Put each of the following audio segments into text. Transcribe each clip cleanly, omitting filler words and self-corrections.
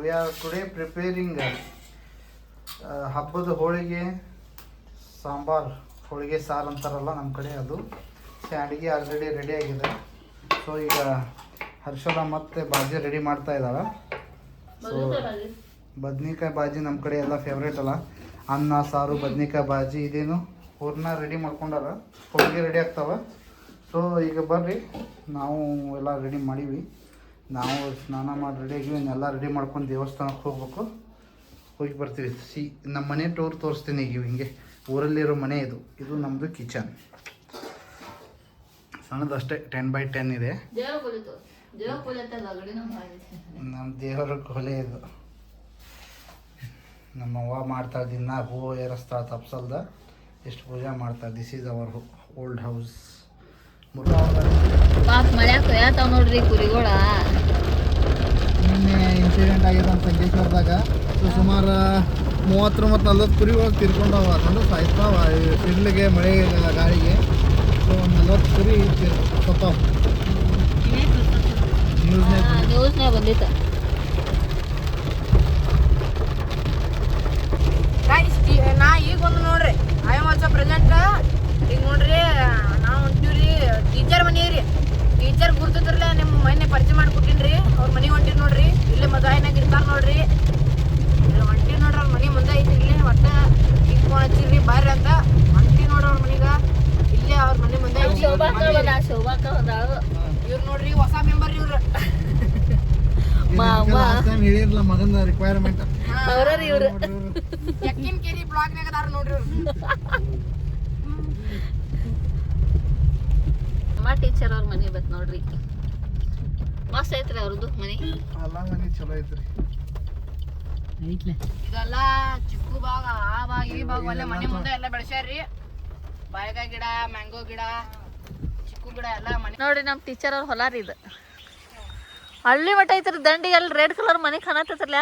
We are today preparing ಹಬ್ಬದ ಹೋಳಿಗೆ ಸಾಂಬಾರ್, ಹೋಳಿಗೆ ಸಾರು ಅಂತಾರಲ್ಲ ನಮ್ಮ ಕಡೆ ಅದು. ಅಡುಗೆ ಆಲ್ರೆಡಿ ರೆಡಿ ಆಗಿದೆ. ಸೊ ಈಗ ಹರ್ಷದ ಮತ್ತೆ ಬಾಜಿ ರೆಡಿ ಮಾಡ್ತಾ ಇದ್ದಾಳೆ. ಸೊ ಬದ್ನಿಕಾಯಿ ಬಾಜಿ ನಮ್ಮ ಕಡೆ ಎಲ್ಲ ಫೇವ್ರೇಟ್ ಅಲ್ಲ. ಅನ್ನ ಸಾರು ಬದ್ನಿಕಾಯಿ ಬಾಜಿ ಇದೇನು ಹೂರ್ಣ ರೆಡಿ ಮಾಡ್ಕೊಂಡಾರ, ಹೋಳಿಗೆ ರೆಡಿ ಆಗ್ತಾವ. ಸೊ ಈಗ ಬರ್ರಿ, ನಾವು ಎಲ್ಲ ರೆಡಿ ಮಾಡೀವಿ. ನಾವು ಸ್ನಾನ ಮಾಡಿ ರೆಡಿ ಆಗಿವಿ, ಎಲ್ಲ ರೆಡಿ ಮಾಡ್ಕೊಂಡು ದೇವಸ್ಥಾನಕ್ಕೆ ಹೋಗ್ಬೇಕು. ಹೋಗಿ ಬರ್ತೀವಿ. ನಮ್ಮ ಮನೆ ಟೂರ್ ತೋರಿಸ್ತೀನಿ ಈಗ. ಹಿಂಗೆ ಊರಲ್ಲಿರೋ ಮನೆ ಇದು ನಮ್ಮದು ಕಿಚನ್. ಸಣ್ಣದಷ್ಟೇ 10x10 ಇದೆ. ನಮ್ಮ ದೇವರ ಕೊಲೆ ಇದು. ನಮ್ಮ ಅವ್ವ ಮಾಡ್ತಾಳೆ ದಿನ, ಹೂವು ಏರಿಸ್ತಾಳೆ ತಪ್ಸಲ್ದ, ಎಷ್ಟು ಪೂಜೆ ಮಾಡ್ತಾಳೆ. This is our old house. ನೋಡ್ರಿ ಕುರಿಗಳ ನಿನ್ನೆ ಇನ್ಸಿಡೆಂಟ್ ಆಗಿದೆ ಅಂತ ಸಂಗೇಶ್ವರದಾಗ. ಸೊ ಸುಮಾರು 30-40 ಕುರಿಗಳು ತೀರ್ಕೊಂಡವ, ಅಂದ್ರೆ ಸಾಯ್ತಾವ ಸಿಡ್ಲಿಗೆ, ಮಳೆ, ಗಾಳಿಗೆ. ಸೊ 40 ಕುರಿ ಸತ್ತಾವ. ನ್ಯೂಸ್ನಾಗ ಬಂದಿತ್ತು. ನಾ ಈಗ ಒಂದು ನೋಡ್ರಿ, ಐ ಆಮ್ ಆಲ್ಸೋ ಪ್ರೆಸೆಂಟ್. ಈಗ ನೋಡ್ರಿ, ನಾವು ಹೊಂಟಿವ್ರಿ ಟೀಚರ್ ಮನೆ ರೀ. ಟೀಚರ್ ಗುರ್ತಿದ್ರಲ್ಲ, ನಿಮ್ಮ ಮನೆ ಪರಿಚಯ ಮಾಡಿಕೊಟ್ಟಿನ್ರಿ. ಅವ್ರ ಮನೆ ಹೊಂಟಿರಿ ನೋಡ್ರಿ, ಇಲ್ಲೇ ಮದುವೆನಾಗ ಇರ್ತಾರ ನೋಡ್ರಿ. ಇಲ್ಲಿ ಹೊಂಟಿರಿ ನೋಡ್ರಿ, ಅವ್ರ ಮನೆ ಮುಂದೆ ಐತಿ. ಇಲ್ಲೇ ಒಟ್ಟ ಈಗ ಫೋನ್ ಹಚ್ಚಿರ್ರಿ ಬರ್ರಿ ಅಂತ. ಹೊಂಟಿ ನೋಡ್ರಿ ಅವ್ರ ಮನೆಗ, ಇಲ್ಲೇ ಅವ್ರ ಮನೆ ಮುಂದೆ ಐತಿ. ಇವ್ರು ನೋಡ್ರಿ ಹೊಸ ಮೆಂಬರ್ ಇವ್ರು. ಹೇಳಿರ್ಲ ಮಗನ ರಿಕ್ವೈರ್ಮೆಂಟ್ ಇವ್ರು ಎಕ್ಕಿನ ಕೇರಿ ಬ್ಲಾಗ್ನಾಗ ಅದಾರ ನೋಡ್ರಿ. ನಮ್ಮ ಟೀಚರ್ ಅವ್ರ ಮನೆ ಬತ್ ನೋಡ್ರಿ, ಮಸ್ತ್ ಐತ್ರಿ ಅವ್ರದ್ದು ಮನೆ. ಮನೆ ಚಲೋ ಐತ್ರಿ. ಇದೆಲ್ಲ ಚಿಕ್ಕು ಭಾಗ, ಆ ಭಾಗ, ಈ ಭಾಗ ಒಳ್ಳೆ ಮನೆ ಮುಂದೆ ಎಲ್ಲ ಬೆಳೆಸ್ಯಾರ್ರಿ. ಬಾಳೆಕಾಯಿ ಗಿಡ, ಮ್ಯಾಂಗೋ ಗಿಡ, ಚಿಕ್ಕು ಗಿಡ ಎಲ್ಲ ಮನೆ ನೋಡ್ರಿ. ನಮ್ಮ ಟೀಚರ್ ಅವ್ರ ಹೊಲ ರೀ ಇದು. ಹಳ್ಳಿ ಮಠ ಐತ್ರಿ ದಂಡಿ. ಅಲ್ಲಿ ರೆಡ್ ಕಲರ್ ಮನೆ ಕಾಣತ್ತಲ್ಲ,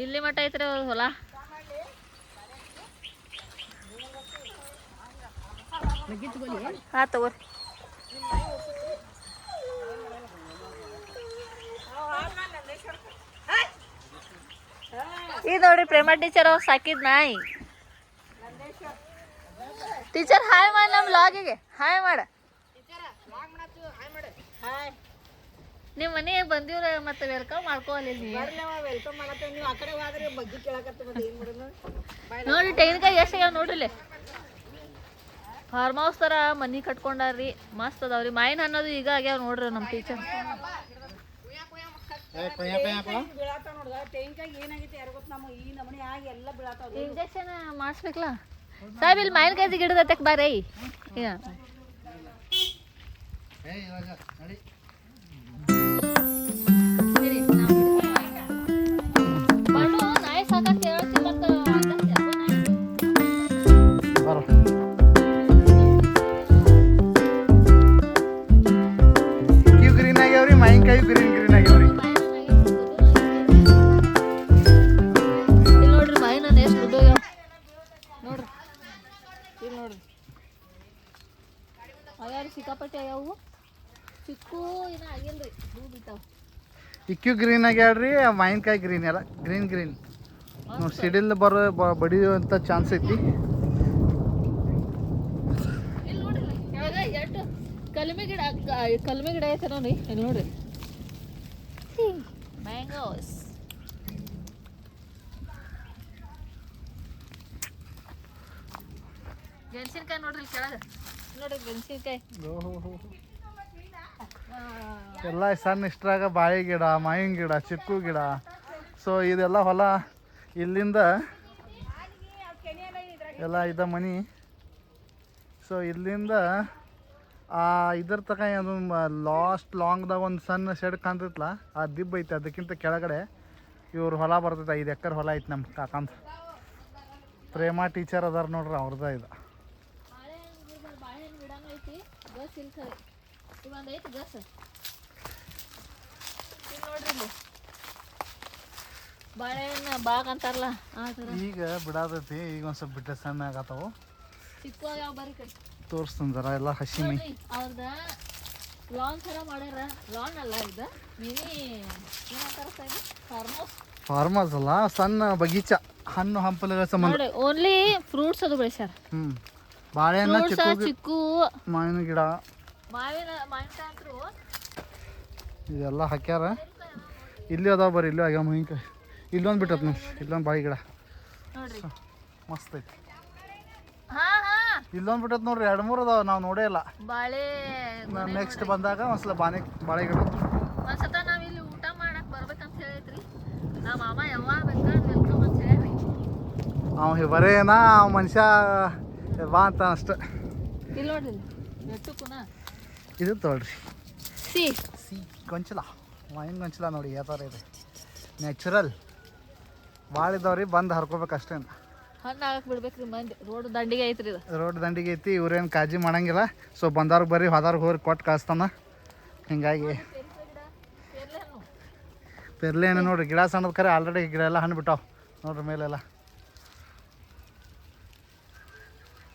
ಇಲ್ಲಿ ಮಠ ಐತ್ರಿ ಅವ್ರ ಹೊಲ. ಹಾ ತಗೋರಿ. ಇದು ನೋಡ್ರಿ ಪ್ರೇಮ ಟೀಚರ್ ಅವ್ರು ಸಾಕಿದ್ ನಾಯಿ. ಟೀಚರ್ ಹಾಯ್ ಮಾಡಿ ನಮ್ಮ ಲಾಗಿಗೆ ಹಾಯ್ ಮಾಡ. ನಿಮ್ಮ ಮನೆಗೆ ಬಂದಿವ್ರ ಮತ್ತೆ ವೆಲ್ಕಮ್ ಮಾಡ್ಕೋಲಿ. ನೋಡಿ ತೆಂಗಿನಕಾಯಿ ಎಷ್ಟು ಆಗ್ಯಾವ ನೋಡ್ರಿ. ಫಾರ್ಮ್ ಹೌಸ್ ಥರ ಮನೆ ಕಟ್ಕೊಂಡಾರ್ರಿ, ಮಸ್ತ್ ಅದಾವ್ರಿ. ಮಾವಿನ ಅನ್ನೋದು ಈಗ ಆಗ್ಯಾವ ನೋಡ್ರಿ ನಮ್ಮ ಟೀಚರ್. ಇಂಜೆಕ್ಷನ್ ಮಾಡಿಸ್ಬೇಕಲ್ಲ ಸಾಹೇಬ್. ಇಲ್ಲಿ ಮಾವಿನಕಾಯಿ ಗಿಡದ ಬಾರೇ. ನಾಯಿ ಸಾಕಂತ ಹೇಳ್ತೀನಿ ಮತ್ತೆ ಗ್ರೀನ್ ಆಗ್ಯಾವ್ರಿ, ಮಾವಿನಕಾಯಿ ಗ್ರೀನ್ ಆಗ್ಯಾವ್ರಿ. ಇಲ್ಲಿ ನೋಡ್ರಿ ಮಾವಿನ ಎಷ್ಟು ದೊಡ್ಡ ನೋಡ್ರಿ. ಇಲ್ಲಿ ನೋಡ್ರಿ ಆಗ್ಯಾವ್ರಿ, ಸಿಕ್ಕಾಪಟ್ಟೆ ಆಗ್ಯಾವು. ಚಿಕ್ಕು ಇನ್ನ ಆಗಿಲ್ರಿ, ಹೂ ಬಿಟ್ಟಾವ. ಇಕ್ಕು ಗ್ರೀನ್ ಆಗ್ಯಾಳ್ರಿ, ಮಾವಿನಕಾಯಿ ಗ್ರೀನ್ ಎಲ್ಲ ಗ್ರೀನ್ ನೋಡಿ. ಸಿಡಿಲ್ ಬಡಿಯುವಂಥ ಚಾನ್ಸ್ ಐತಿ. ಇಲ್ಲಿ ನೋಡ್ರಿ ಎಷ್ಟು ಕಲ್ಮಿ ಗಿಡ ಐತೆ ನೋಡ್ರಿ. ಇಲ್ಲಿ ನೋಡ್ರಿ ಮ್ಯಾಂಗೋಸ್. ಮೆಣಸಿನ್ಕಾಯಿ ನೋಡ್ರಿ ಕೆಳಗೆ ನೋಡ್ರಿ, ಮೆಣಸಿನ್ಕಾಯಿ ಎಲ್ಲ ಸಣ್ಣ ಇಷ್ಟ್ರಾಗ ಬಾಳೆ ಗಿಡ, ಮಾವಿನ ಗಿಡ, ಚಿಕ್ಕು ಗಿಡ. ಸೊ ಇದೆಲ್ಲ ಹೊಲ. ಇಲ್ಲಿಂದ ಎಲ್ಲ ಇದ ಮನಿ. ಸೊ ಇಲ್ಲಿಂದ ಇದ್ರ ತಕ ಅದು ಲಾಂಗ್ದಾಗ ಒಂದು ಸಣ್ಣ ಶೆಡ್ ಕಾಣ್ತೈತಲ್ಲ, ಆ ದಿಬ್ಬ ಐತೆ. ಅದಕ್ಕಿಂತ ಕೆಳಗಡೆ ಇವ್ರ ಹೊಲ ಬರ್ತೈತೆ. 5 ಎಕರೆ ಹೊಲ ಐತೆ ನಮ್ಮ ಕಾಕಂತ. ಪ್ರೇಮ ಟೀಚರ್ ಅದಾರ ನೋಡ್ರಿ, ಅವ್ರದ ಇದು. ಬಾಳೆಹಣ್ಣು ಬಾಗ್ ಅಂತಾರಲ್ಲ, ಈಗ ಬಿಡಾತೈತಿ. ಈಗ ಒಂದು ಸ್ವಲ್ಪ ಬಿಟ್ಟೆ ಸಣ್ಣ ಆಗತ್ತಾವು. ಚಿಕ್ಕ ತೋರಿಸ್ತೀನಿ ಜರ ಎಲ್ಲ ಹಸಿ ಮೈ. ಅವ್ರದ ಲಾನ್ ಥರ ಮಾಡ್ಯಾರ. ಲಾನ್ ಅಲ್ಲ ಇದು. ಫಾರ್ಮರ್ಸ್ ಅಲ್ಲ, ಸಣ್ಣ ಬಗೀಚಾ, ಹಣ್ಣು ಹಂಪಲುಗಳ ಸಂಬಂಧ. ನೋಡಿ ಓನ್ಲಿ ಫ್ರೂಟ್ಸ್ ಅದು ಬೆಳೆಸ್ಯಾರ. ಬಾಳೆಹಣ್ಣು, ಚಿಕ್ಕು ಮಾವಿನ ಗಿಡ, ಮಾವಿನಕಾಯಿ ಅಂತೂ ಇದೆಲ್ಲ ಹಾಕ್ಯಾರ. ಇಲ್ಲಿ ಅದಾವ ಬರ್ರಿ, ಇಲ್ಲಿ ಆಗ್ಯಾವ ಮಾವಿನಕಾಯಿ. ಇಲ್ಲೊಂದು ಬಿಟ್ಟತ್ ನೋಡಿ, ಇಲ್ಲೊಂದು ಬಾಳೆ ಗಿಡ ನೋಡ್ರಿ ಮಸ್ತ್ ಐತಿ. ಹಾ ಹಾ ಇಲ್ಲೊಂದು ಬಿಟ್ಟತ್ ನೋಡ್ರಿ, 2-3 ಅದಾವ, ನಾವು ನೋಡೇ ಇಲ್ಲ. ಬಾಳೆ ನೆಕ್ಸ್ಟ್ ಬಂದಾಗ ಒಂದ್ಸಲ ಬಾಳೆ ಗಿಡ. ಒಂದ್ಸತ ನಾವ್ ಇಲ್ಲಿ ಊಟ ಮಾಡಕ್ ಬರ್ಬೇಕಂತ ಹೇಳಿದ್ರಿ ನಮ್ಮ ಮಾಮ. ಯಾವಾಗ ಬೇಕಾದ್ರೆ ವೆಲ್ಕಮ್ ಅಂತ ಹೇಳ್ರಿ. ಅವ ಬರೇನಾ ಅವ ಮನುಷ್ಯ ಬಾ ಅಂತ ಅಷ್ಟೆ. ಇಲ್ಲಿ ನೋಡ್ರಿ ಎಟ್ಟುಕುನ ಇದು ತೊಗೊಳ್ರಿ, ಸಿ ಗೊಂಚಲ, ಮಾವಿನ ಗೊಂಚಲ ನೋಡಿ ಯಾವ ಥರ ಇದೆ. ನ್ಯಾಚುರಲ್ ಭಾಳ ಇದಾವ್ರಿ, ಬಂದು ಹರ್ಕೋಬೇಕು ಅಷ್ಟೇ. ಹಣ್ಣು ಆಗಕ್ಕೆ ಬಿಡ್ಬೇಕ್ರಿ ಮಂದಿ. ರೋಡ್ ದಂಡಿಗೆ ಐತ್ರಿ ಇದು, ರೋಡ್ ದಂಡಿಗೆ ಐತಿ. ಇವ್ರೇನು ಕಾಳಜಿ ಮಾಡಂಗಿಲ್ಲ. ಸೊ ಬಂದವ್ರಿಗೆ ಬರ್ರಿ, ಹೋದವ್ರಿಗೆ ಹೋಗಿ ಕೊಟ್ಟು ಕಳಿಸ್ತಾನ. ಹಿಂಗಾಗಿ ಪೆರ್ಲೆ ಹಣ್ಣು ನೋಡ್ರಿ, ಗಿಡ ಸಣ್ಣದ ಕರೆ ಆಲ್ರೆಡಿ ಗಿಡ ಎಲ್ಲ ಹಣ್ಣು ಬಿಟ್ಟಾವ ನೋಡ್ರಿ ಮೇಲೆಲ್ಲ.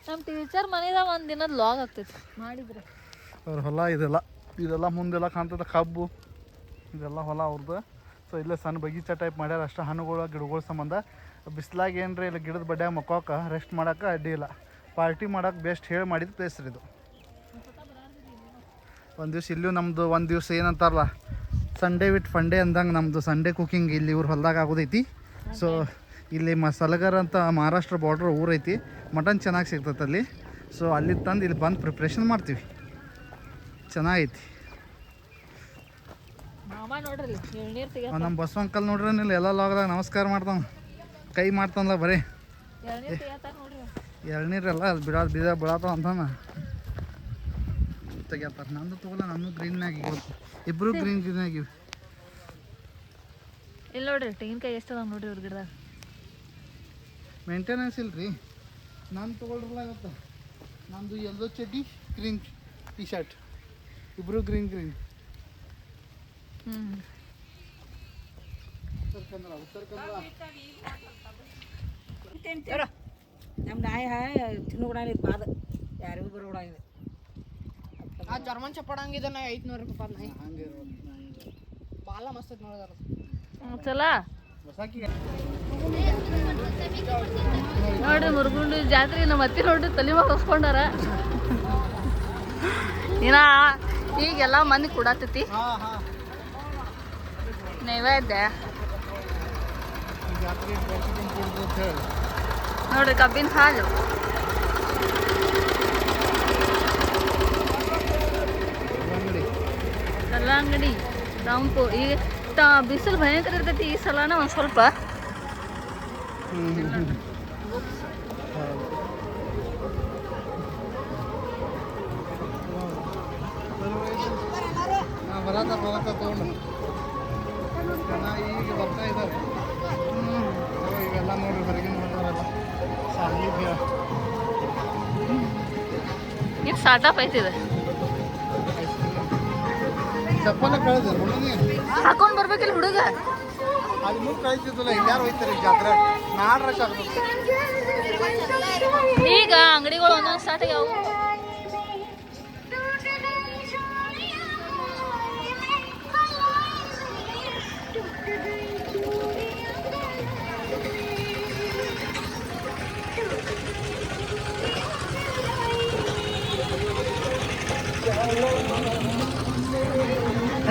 ನಮ್ಮ ಟೀಚರ್ ಮನೆದಾಗ ಒಂದು ದಿನದ ಲಾಗ್ ಆಗ್ತೈತಿ ಮಾಡಿದ್ರೆ. ಅವ್ರ ಹೊಲ ಇದೆಲ್ಲ ಮುಂದೆಲ್ಲ ಕಾಣ್ತದೆ, ಕಬ್ಬು ಇದೆಲ್ಲ ಹೊಲ ಅವ್ರದ್ದು. ಸೊ ಇಲ್ಲೇ ಸಣ್ಣ ಬಗೀಚಾ ಟೈಪ್ ಮಾಡ್ಯಾರ ಅಷ್ಟೇ, ಹಣ್ಣುಗಳು ಗಿಡಗಳ ಸಂಬಂಧ. ಬಿಸ್ಲಾಗ ಏನ್ರಿ ಇಲ್ಲ ಗಿಡದ ಬಡ್ಯಾಗ ಮಕ್ಕೋಕೆ ರೆಸ್ಟ್ ಮಾಡೋಕೆ ಅಡ್ಡಿ ಇಲ್ಲ. ಪಾರ್ಟಿ ಮಾಡೋಕೆ ಬೆಸ್ಟ್ ಹೇಳಿ ಮಾಡಿದ ಪ್ಲೇಸ್ ರೀ ಇದು. ಒಂದು ದಿವ್ಸ ಇಲ್ಲೂ ನಮ್ಮದು ಒಂದು ದಿವ್ಸ ಏನಂತಾರಲ್ಲ ಸಂಡೇ ವಿತ್ ಫಂಡೇ ಅಂದಂಗೆ ನಮ್ಮದು ಸಂಡೇ ಕುಕಿಂಗ್ ಇಲ್ಲಿ ಇವ್ರ ಹೊಲ್ದಾಗ ಆಗೋದೈತಿ. ಸೊ ಇಲ್ಲಿ ಸಲಗರ್ ಅಂತ ಮಹಾರಾಷ್ಟ್ರ ಬಾರ್ಡ್ರ್ ಊರೈತಿ, ಮಟನ್ ಚೆನ್ನಾಗಿ ಸಿಗ್ತೈತೆ ಅಲ್ಲಿ. ಸೊ ಅಲ್ಲಿ ತಂದು ಇಲ್ಲಿ ಬಂದು ಪ್ರಿಪ್ರೇಷನ್ ಮಾಡ್ತೀವಿ, ಚೆನ್ನಾಗೈತಿ. ನಮ್ಮ ಬಸವ ಅಂಕಲ್ ನೋಡ್ರಿ ಇಲ್ಲಿ ಎಲ್ಲ ಲಾಗ್ದಾಗ ನಮಸ್ಕಾರ ಮಾಡ್ತಾನ, ಕೈ ಮಾಡ್ತಾನಲ್ಲ ಬರೀ. ಎಳ್ನೀರೆಲ್ಲ ಅದು ಬೀಜ ಬೀಳತ್ತಾವ ಅಂತಾನ ತೆಗಿತಾರೆ. ನಂದು ತಗೋಲ್ಲ, ನಾನು ಗ್ರೀನ್ನಾಗ ಇಬ್ಬರು ಗ್ರೀನ್ ಆಗಿವಿ. ಇಲ್ಲಿ ನೋಡ್ರಿ ತೆಂಗಿನಕಾಯಿ ಎಷ್ಟು ಅದಾವ ನೋಡ್ರಿ ಇವ್ರ ಗಿಡದಾಗ. ಮೇಂಟೆನೆನ್ಸ್ ಇಲ್ರಿ. ನಾನು ತೊಗೊಳ್ರಲ್ಲ ಇವತ್ತು, ನಂದು ಎಲ್ಲೋ ಚಡ್ಡಿ, ಗ್ರೀನ್ ಟಿ ಶರ್ಟ್, ಇಬ್ಬರು ಗ್ರೀನ್. ಉತ್ತರ ಕನ್ನಡ ನಮ್ಮ ನಾಯಿ ತಿನ್ನೋಣ ಬಾದ ಯಾರಿಗೂ ಬರೋಣ ಇದೆ. ಆ ಜರ್ಮನ್ ಚಪ್ಪಡಂಗಿದೆ ನಾ 500 ರೂಪಾಯಿ ನಾಯಿ. ಹಂಗೆ ಬಾಲ ಮಸ್ತ್ ಐತೆ ನೋಡಿದಾರ ಚಲೋ ನೋಡ್ರಿ. ಮುರುಗುಂಡಿ ಜಾತ್ರೆ ನಮ್ಮ ಅತ್ತಿ ನೋಡ್ರಿ ತಲೆ ಮ್ಯಾಗ ಹೊಸ್ಕೊಂಡಾರ. ಈಗೆಲ್ಲ ಮಂದಿ ಕೊಡತೈತಿ ನೈವೇದ್ಯ ನೋಡ್ರಿ. ಕಬ್ಬಿನ ಹಾಲು, ಕಲ್ಲಂಗಡಿ, ತಂಪು. ಈಗ ಬಿಸಿಲು ಭಯಂಕರ ಇರ್ತೈತಿ ಈ ಸಲನ ಒಂದು ಸ್ವಲ್ಪ. ಬರತ್ತ ತೊಗೊಂಡು ಈಗ ಬರ್ತಾ ಇದ್ದಾರೆ. ಇವೆಲ್ಲ ನೋಡ್ರಿ ಹೊರಗಿನ ಬಂದವರೆಲ್ಲ ಸಾಹಿತ್ಯ ಇದು ಸ್ಟಾರ್ಟಪ್ ಐತಿದೆ. ಚಪ್ಪಲ ಕಳೆದ ಹಾಕೊಂಡ್ ಬರ್ಬೇಕಿಲ್ಲ ಹುಡುಗ. ಅದು ಮುಂದೆ ಕಳಿತಿದ್ದಲ್ಲ, ಇಲ್ಲಾರು ಹೋಯ್ತಾರೆ ಜಾತ್ರೆ ನಾಡ್ರಕ್ಕೆ ಆಗ್ಬೇಕು. ಈಗ ಅಂಗಡಿಗಳು ಒಂದೊಂದು ಸ್ಟಾರ್ಟ್ ಆಗ್ಯಾವ.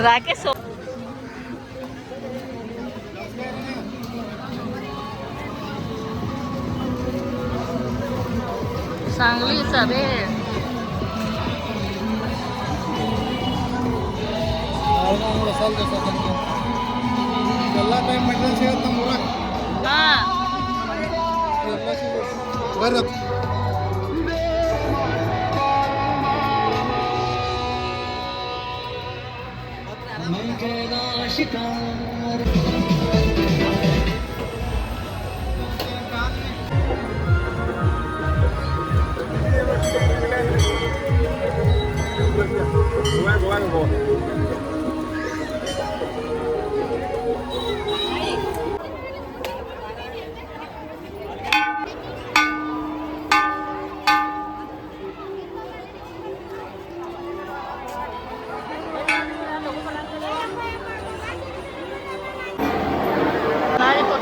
राकेश सांगली सभे ಎಲ್ಲ ಟೈಮ್ ಮೆಟೀರಿಯಲ್ ಸಿಗುತ್ತೆ ನಮ್ಮ ಊರಾಗ. ಬರುತ್ತೆ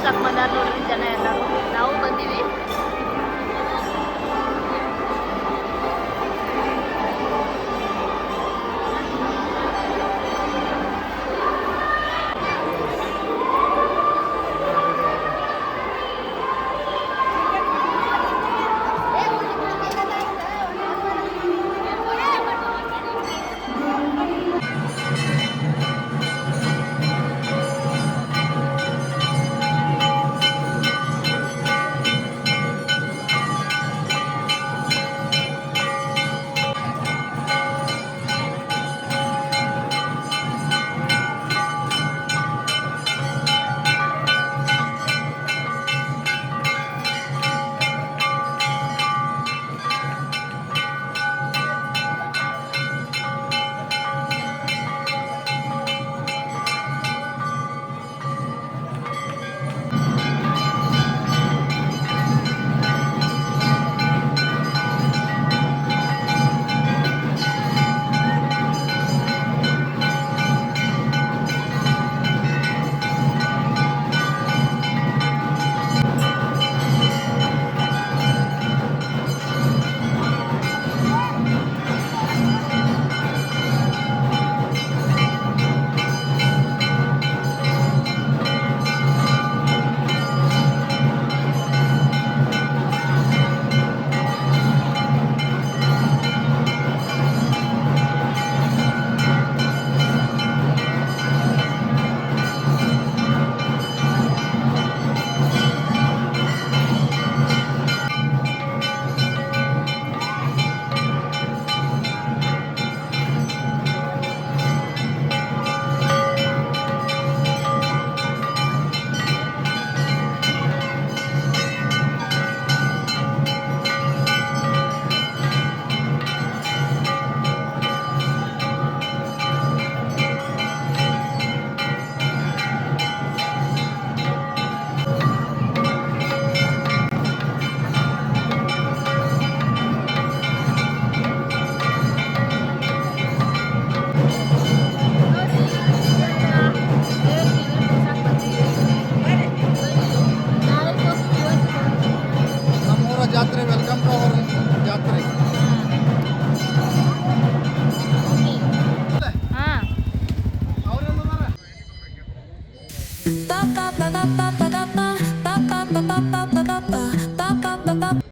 ಮಾಡ್ಸಕ್ ಬಂದಾರ ನೋಡ್ರಿ ಜನ ಎಲ್ಲರೂ